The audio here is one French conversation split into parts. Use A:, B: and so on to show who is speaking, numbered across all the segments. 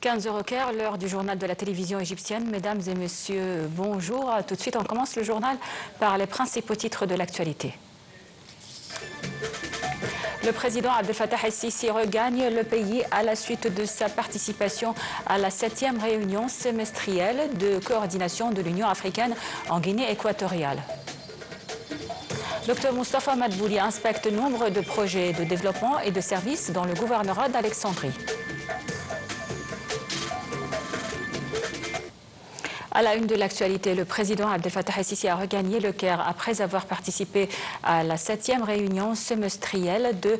A: 15h au Caire, l'heure du journal de la télévision égyptienne. Mesdames et messieurs, bonjour. Tout de suite, on commence le journal par les principaux titres de l'actualité. Le président Abdel Fattah el-Sisi regagne le pays à la suite de sa participation à la 7e réunion semestrielle de coordination de l'Union africaine en Guinée équatoriale. Dr Moustapha Madbouli inspecte nombre de projets de développement et de services dans le gouvernorat d'Alexandrie. À la une de l'actualité, le président Abdel Fattah el-Sisi a regagné le Caire après avoir participé à la 7e réunion semestrielle de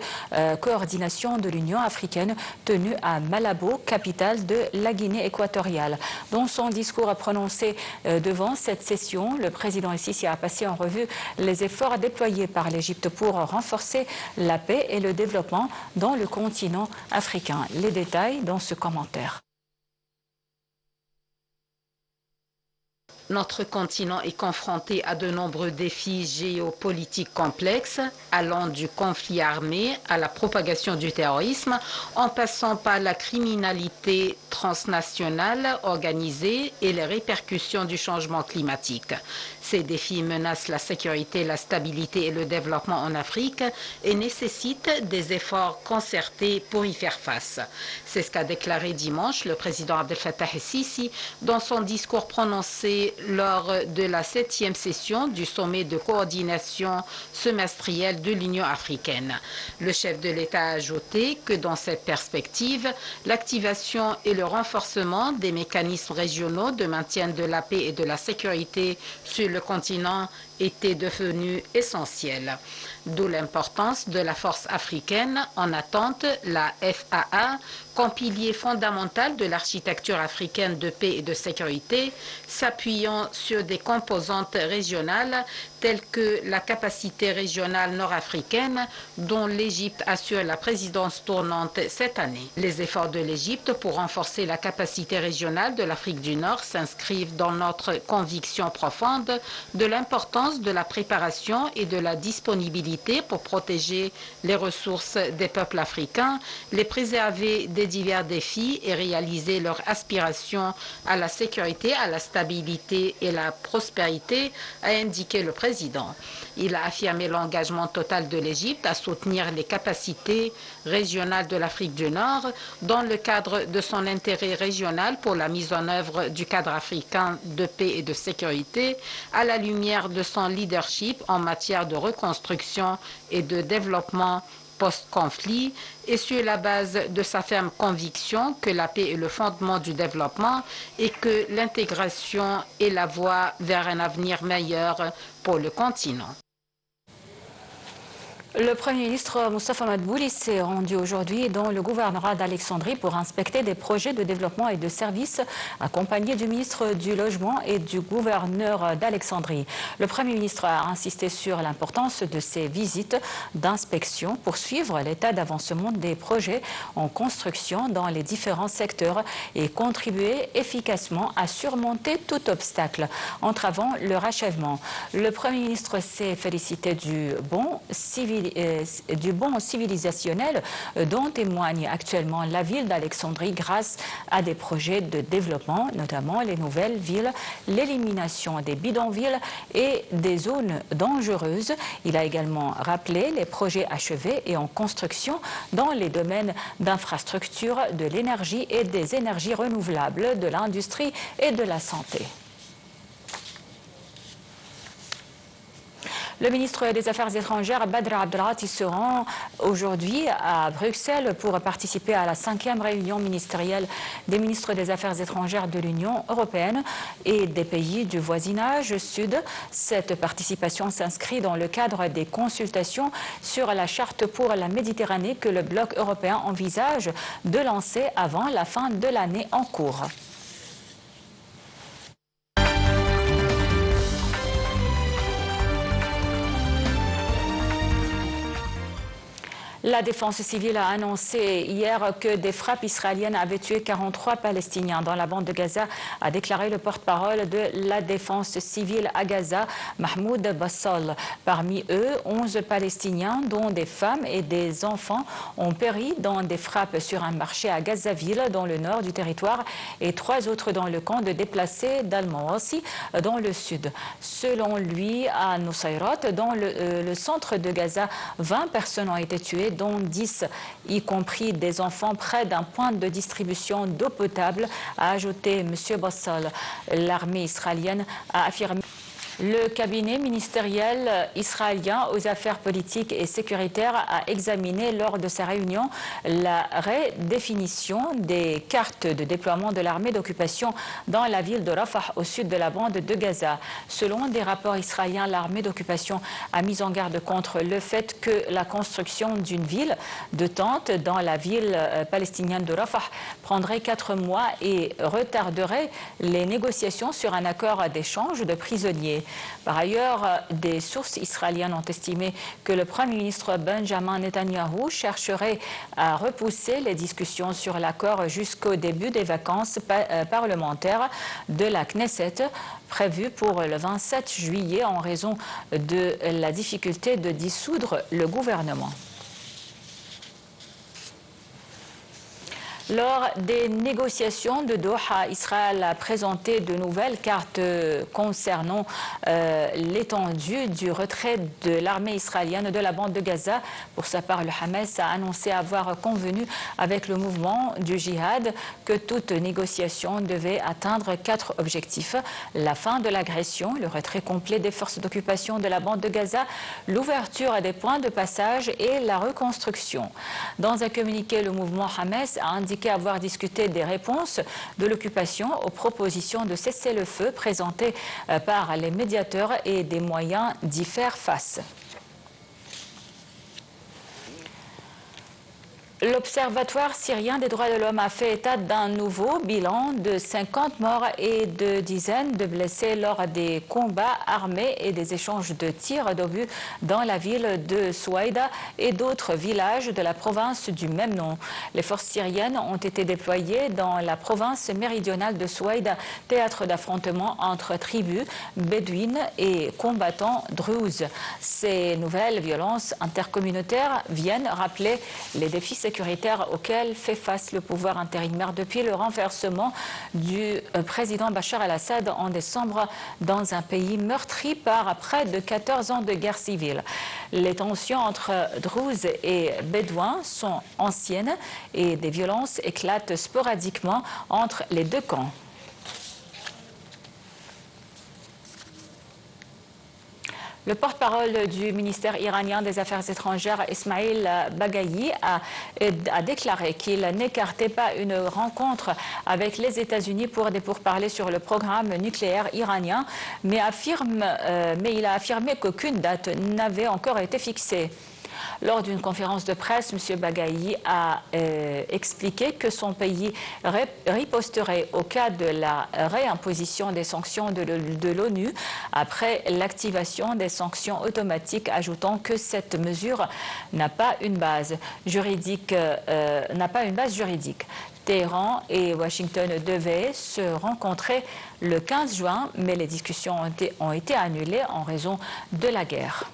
A: coordination de l'Union africaine tenue à Malabo, capitale de la Guinée équatoriale. Dans son discours prononcé devant cette session, le président el-Sisi a passé en revue les efforts déployés par l'Égypte pour renforcer la paix et le développement dans le continent africain. Les détails dans ce commentaire.
B: Notre continent est confronté à de nombreux défis géopolitiques complexes, allant du conflit armé à la propagation du terrorisme, en passant par la criminalité transnationale organisée et les répercussions du changement climatique. Ces défis menacent la sécurité, la stabilité et le développement en Afrique et nécessitent des efforts concertés pour y faire face. C'est ce qu'a déclaré dimanche le président Abdel Fattah el-Sisi dans son discours prononcé lors de la 7e session du sommet de coordination semestrielle de l'Union africaine. Le chef de l'État a ajouté que dans cette perspective, l'activation et le renforcement des mécanismes régionaux de maintien de la paix et de la sécurité sur le continent était devenu essentiel. D'où l'importance de la force africaine en attente, la FAA, comme pilier fondamental de l'architecture africaine de paix et de sécurité, s'appuyant sur des composantes régionales telles que la capacité régionale nord-africaine dont l'Égypte assure la présidence tournante cette année. Les efforts de l'Égypte pour renforcer la capacité régionale de l'Afrique du Nord s'inscrivent dans notre conviction profonde de l'importance de la préparation et de la disponibilité pour protéger les ressources des peuples africains, les préserver des divers défis et réaliser leurs aspirations à la sécurité, à la stabilité et la prospérité, a indiqué le président. Il a affirmé l'engagement total de l'Égypte à soutenir les capacités régionales de l'Afrique du Nord dans le cadre de son intérêt régional pour la mise en œuvre du cadre africain de paix et de sécurité à la lumière de son leadership en matière de reconstruction et de développement post-conflit et sur la base de sa ferme conviction que la paix est le fondement du développement et que l'intégration est la voie vers un avenir meilleur pour le continent.
A: Le Premier ministre Moustapha Madbouli s'est rendu aujourd'hui dans le gouvernorat d'Alexandrie pour inspecter des projets de développement et de services accompagné du ministre du Logement et du gouverneur d'Alexandrie. Le Premier ministre a insisté sur l'importance de ces visites d'inspection pour suivre l'état d'avancement des projets en construction dans les différents secteurs et contribuer efficacement à surmonter tout obstacle entravant leur achèvement. Le Premier ministre s'est félicité du bon civilisationnel dont témoigne actuellement la ville d'Alexandrie grâce à des projets de développement, notamment les nouvelles villes, l'élimination des bidonvilles et des zones dangereuses. Il a également rappelé les projets achevés et en construction dans les domaines d'infrastructures, de l'énergie et des énergies renouvelables, de l'industrie et de la santé. Le ministre des Affaires étrangères, Badr Abdelghati, se rend aujourd'hui à Bruxelles pour participer à la 5e réunion ministérielle des ministres des Affaires étrangères de l'Union européenne et des pays du voisinage sud. Cette participation s'inscrit dans le cadre des consultations sur la charte pour la Méditerranée que le bloc européen envisage de lancer avant la fin de l'année en cours. La défense civile a annoncé hier que des frappes israéliennes avaient tué 43 Palestiniens dans la bande de Gaza, a déclaré le porte-parole de la défense civile à Gaza, Mahmoud Bassal. Parmi eux, 11 Palestiniens, dont des femmes et des enfants, ont péri dans des frappes sur un marché à Gazaville, dans le nord du territoire, et 3 autres dans le camp de déplacés d'Al-Mawasi, dans le sud. Selon lui, à Nusayrat, dans le centre de Gaza, 20 personnes ont été tuées, dont 10, y compris des enfants, près d'un point de distribution d'eau potable, a ajouté M. Bassal. L'armée israélienne a affirmé. Le cabinet ministériel israélien aux affaires politiques et sécuritaires a examiné lors de sa réunion la redéfinition des cartes de déploiement de l'armée d'occupation dans la ville de Rafah au sud de la bande de Gaza. Selon des rapports israéliens, l'armée d'occupation a mis en garde contre le fait que la construction d'une ville de tente dans la ville palestinienne de Rafah prendrait 4 mois et retarderait les négociations sur un accord d'échange de prisonniers. Par ailleurs, des sources israéliennes ont estimé que le Premier ministre Benjamin Netanyahou chercherait à repousser les discussions sur l'accord jusqu'au début des vacances parlementaires de la Knesset, prévues pour le 27 juillet en raison de la difficulté de dissoudre le gouvernement. Lors des négociations de Doha, Israël a présenté de nouvelles cartes concernant l'étendue du retrait de l'armée israélienne de la bande de Gaza. Pour sa part, le Hamas a annoncé avoir convenu avec le mouvement du djihad que toute négociation devait atteindre 4 objectifs. La fin de l'agression, le retrait complet des forces d'occupation de la bande de Gaza, l'ouverture des points de passage et la reconstruction. Dans un communiqué, le mouvement Hamas a indiqué avoir discuté des réponses de l'occupation aux propositions de cessez-le-feu présentées par les médiateurs et des moyens d'y faire face. L'Observatoire syrien des droits de l'homme a fait état d'un nouveau bilan de 50 morts et de dizaines de blessés lors des combats armés et des échanges de tirs d'obus dans la ville de Souaïda et d'autres villages de la province du même nom. Les forces syriennes ont été déployées dans la province méridionale de Souaïda, théâtre d'affrontements entre tribus bédouines et combattants druzes. Ces nouvelles violences intercommunautaires viennent rappeler les défis sécuritaire auquel fait face le pouvoir intérimaire depuis le renversement du président Bachar el-Assad en décembre dans un pays meurtri par près de 14 ans de guerre civile. Les tensions entre Druzes et Bédouins sont anciennes et des violences éclatent sporadiquement entre les deux camps. Le porte-parole du ministère iranien des Affaires étrangères, Ismail Bagayi, a déclaré qu'il n'écartait pas une rencontre avec les États-Unis pour des pourparlers sur le programme nucléaire iranien, mais il a affirmé qu'aucune date n'avait encore été fixée. Lors d'une conférence de presse, M. Bagayi a expliqué que son pays riposterait au cas de la réimposition des sanctions de l'ONU après l'activation des sanctions automatiques, ajoutant que cette mesure n'a pas une base juridique. Téhéran et Washington devaient se rencontrer le 15 juin, mais les discussions ont été annulées en raison de la guerre.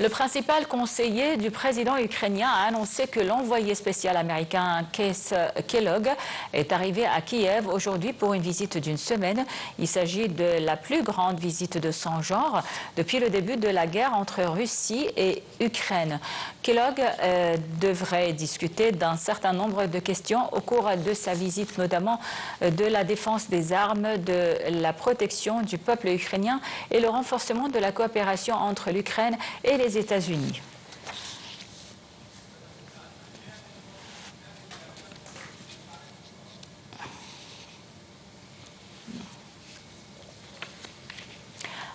A: Le principal conseiller du président ukrainien a annoncé que l'envoyé spécial américain Keith Kellogg est arrivé à Kiev aujourd'hui pour une visite d'une semaine. Il s'agit de la plus grande visite de son genre depuis le début de la guerre entre Russie et Ukraine. Kellogg devrait discuter d'un certain nombre de questions au cours de sa visite, notamment de la défense des armes, de la protection du peuple ukrainien et le renforcement de la coopération entre l'Ukraine et les États-Unis.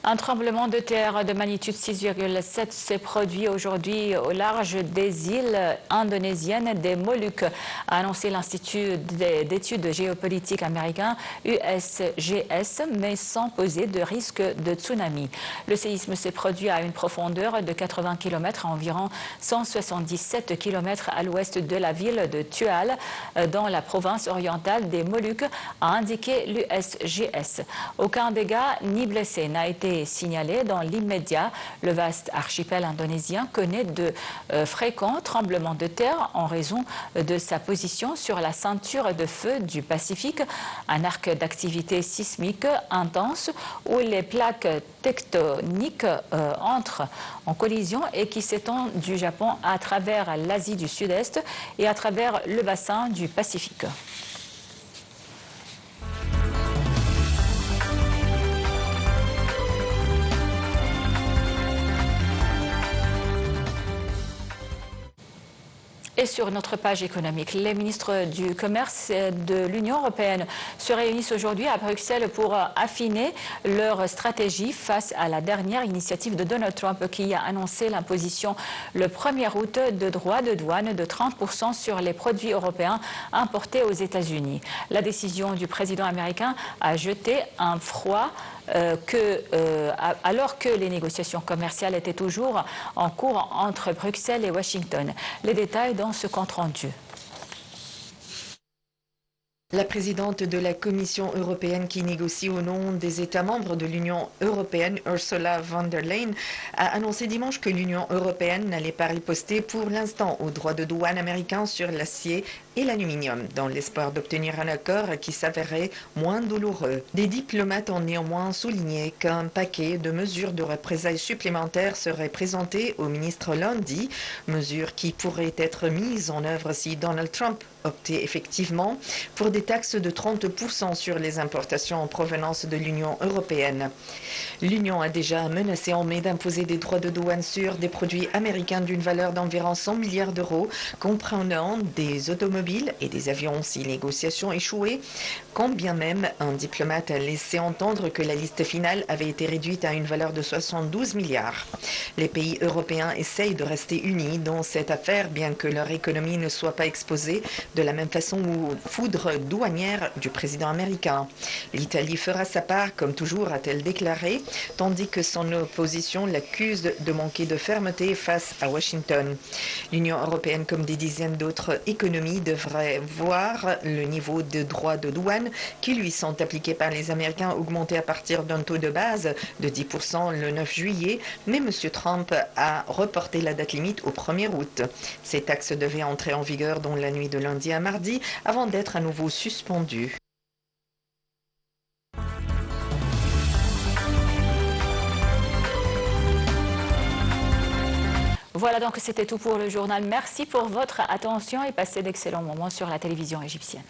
A: Un tremblement de terre de magnitude 6,7 s'est produit aujourd'hui au large des îles indonésiennes des Moluques, a annoncé l'Institut d'études géopolitiques américain USGS, mais sans poser de risque de tsunami. Le séisme s'est produit à une profondeur de 80 km, à environ 177 km à l'ouest de la ville de Tual, dans la province orientale des Moluques, a indiqué l'USGS. Aucun dégât ni blessé n'a été signalé dans l'immédiat. Le vaste archipel indonésien connaît de fréquents tremblements de terre en raison de sa position sur la ceinture de feu du Pacifique, un arc d'activité sismique intense où les plaques tectoniques entrent en collision et qui s'étend du Japon à travers l'Asie du Sud-Est et à travers le bassin du Pacifique. Et sur notre page économique, les ministres du Commerce de l'Union européenne se réunissent aujourd'hui à Bruxelles pour affiner leur stratégie face à la dernière initiative de Donald Trump qui a annoncé l'imposition le 1er août de droits de douane de 30% sur les produits européens importés aux États-Unis. La décision du président américain a jeté un froid alors que les négociations commerciales étaient toujours en cours entre Bruxelles et Washington. Les détails dans ce compte rendu.
C: La présidente de la Commission européenne qui négocie au nom des États membres de l'Union européenne, Ursula von der Leyen, a annoncé dimanche que l'Union européenne n'allait pas riposter pour l'instant aux droits de douane américains sur l'acier et l'aluminium, dans l'espoir d'obtenir un accord qui s'avérait moins douloureux. Des diplomates ont néanmoins souligné qu'un paquet de mesures de représailles supplémentaires serait présenté au ministre lundi, mesures qui pourraient être mises en œuvre si Donald Trump optait effectivement pour des taxes de 30% sur les importations en provenance de l'Union européenne. L'Union a déjà menacé en mai d'imposer des droits de douane sur des produits américains d'une valeur d'environ 100 milliards d'euros, comprenant des automobiles et des avions si les négociations échouaient, quand bien même un diplomate a laissé entendre que la liste finale avait été réduite à une valeur de 72 milliards. Les pays européens essayent de rester unis dans cette affaire, bien que leur économie ne soit pas exposée de la même façon aux foudres douanières du président américain. L'Italie fera sa part, comme toujours, a-t-elle déclaré, tandis que son opposition l'accuse de manquer de fermeté face à Washington. L'Union européenne, comme des dizaines d'autres économies, devrait voir le niveau de droits de douane qui lui sont appliqués par les Américains augmenter à partir d'un taux de base de 10% le 9 juillet, mais M. Trump a reporté la date limite au 1er août. Ces taxes devaient entrer en vigueur dans la nuit de lundi à mardi avant d'être à nouveau suspendues.
A: Voilà, donc c'était tout pour le journal. Merci pour votre attention et passez d'excellents moments sur la télévision égyptienne.